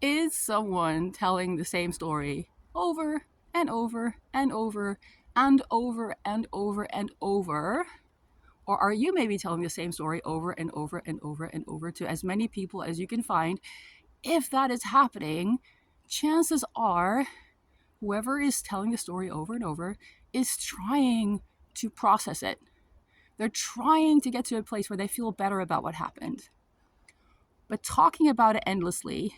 Is someone telling the same story over and over and over and over and over and over? Or are you maybe telling the same story over and over and over and over to as many people as you can find? If that is happening, chances are whoever is telling the story over and over is trying to process it. They're trying to get to a place where they feel better about what happened. But talking about it endlessly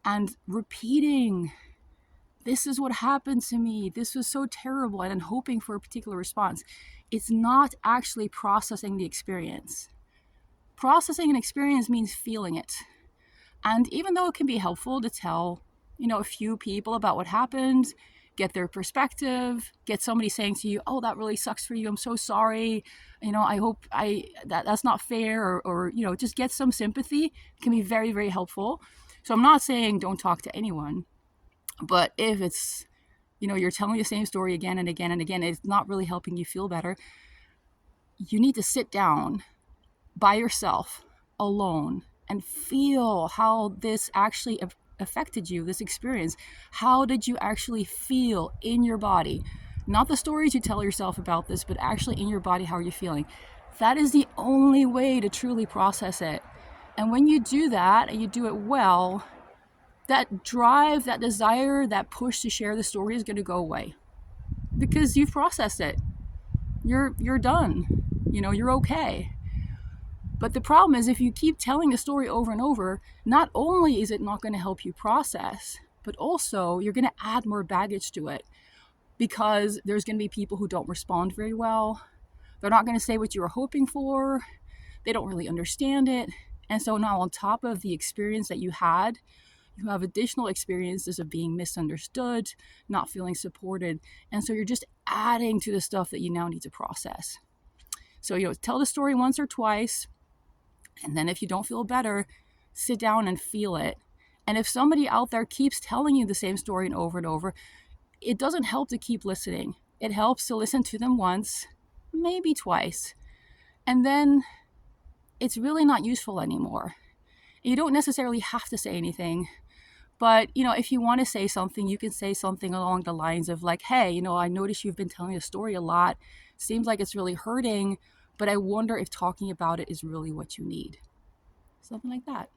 and repeating, this is what happened to me, this was so terrible, and then hoping for a particular response, it's not actually processing the experience. Processing an experience means feeling it. And even though it can be helpful to tell, a few people about what happened, get their perspective, get somebody saying to you, "Oh, that really sucks for you. I'm so sorry. I hope that's not fair," or just get some sympathy, can be very, very helpful. So I'm not saying don't talk to anyone, but if it's, you're telling the same story again and again and again, it's not really helping you feel better. You need to sit down by yourself, alone, and feel how this actually affected you, this experience. How did you actually feel in your body? Not the stories you tell yourself about this, but actually in your body, how are you feeling? That is the only way to truly process it. And when you do that and you do it well, that drive, that desire, that push to share the story is going to go away because you've processed it. You're done. You're okay. But the problem is, if you keep telling the story over and over, not only is it not going to help you process, but also you're going to add more baggage to it, because there's going to be people who don't respond very well. They're not going to say what you were hoping for. They don't really understand it. And so now, on top of the experience that you had, you have additional experiences of being misunderstood, not feeling supported. And so you're just adding to the stuff that you now need to process. So, tell the story once or twice. And then if you don't feel better, sit down and feel it. And if somebody out there keeps telling you the same story and over, it doesn't help to keep listening. It helps to listen to them once, maybe twice. And then it's really not useful anymore. You don't necessarily have to say anything. But, if you want to say something, you can say something along the lines of like, "Hey, I noticed you've been telling a story a lot. Seems like it's really hurting, but I wonder if talking about it is really what you need." Something like that.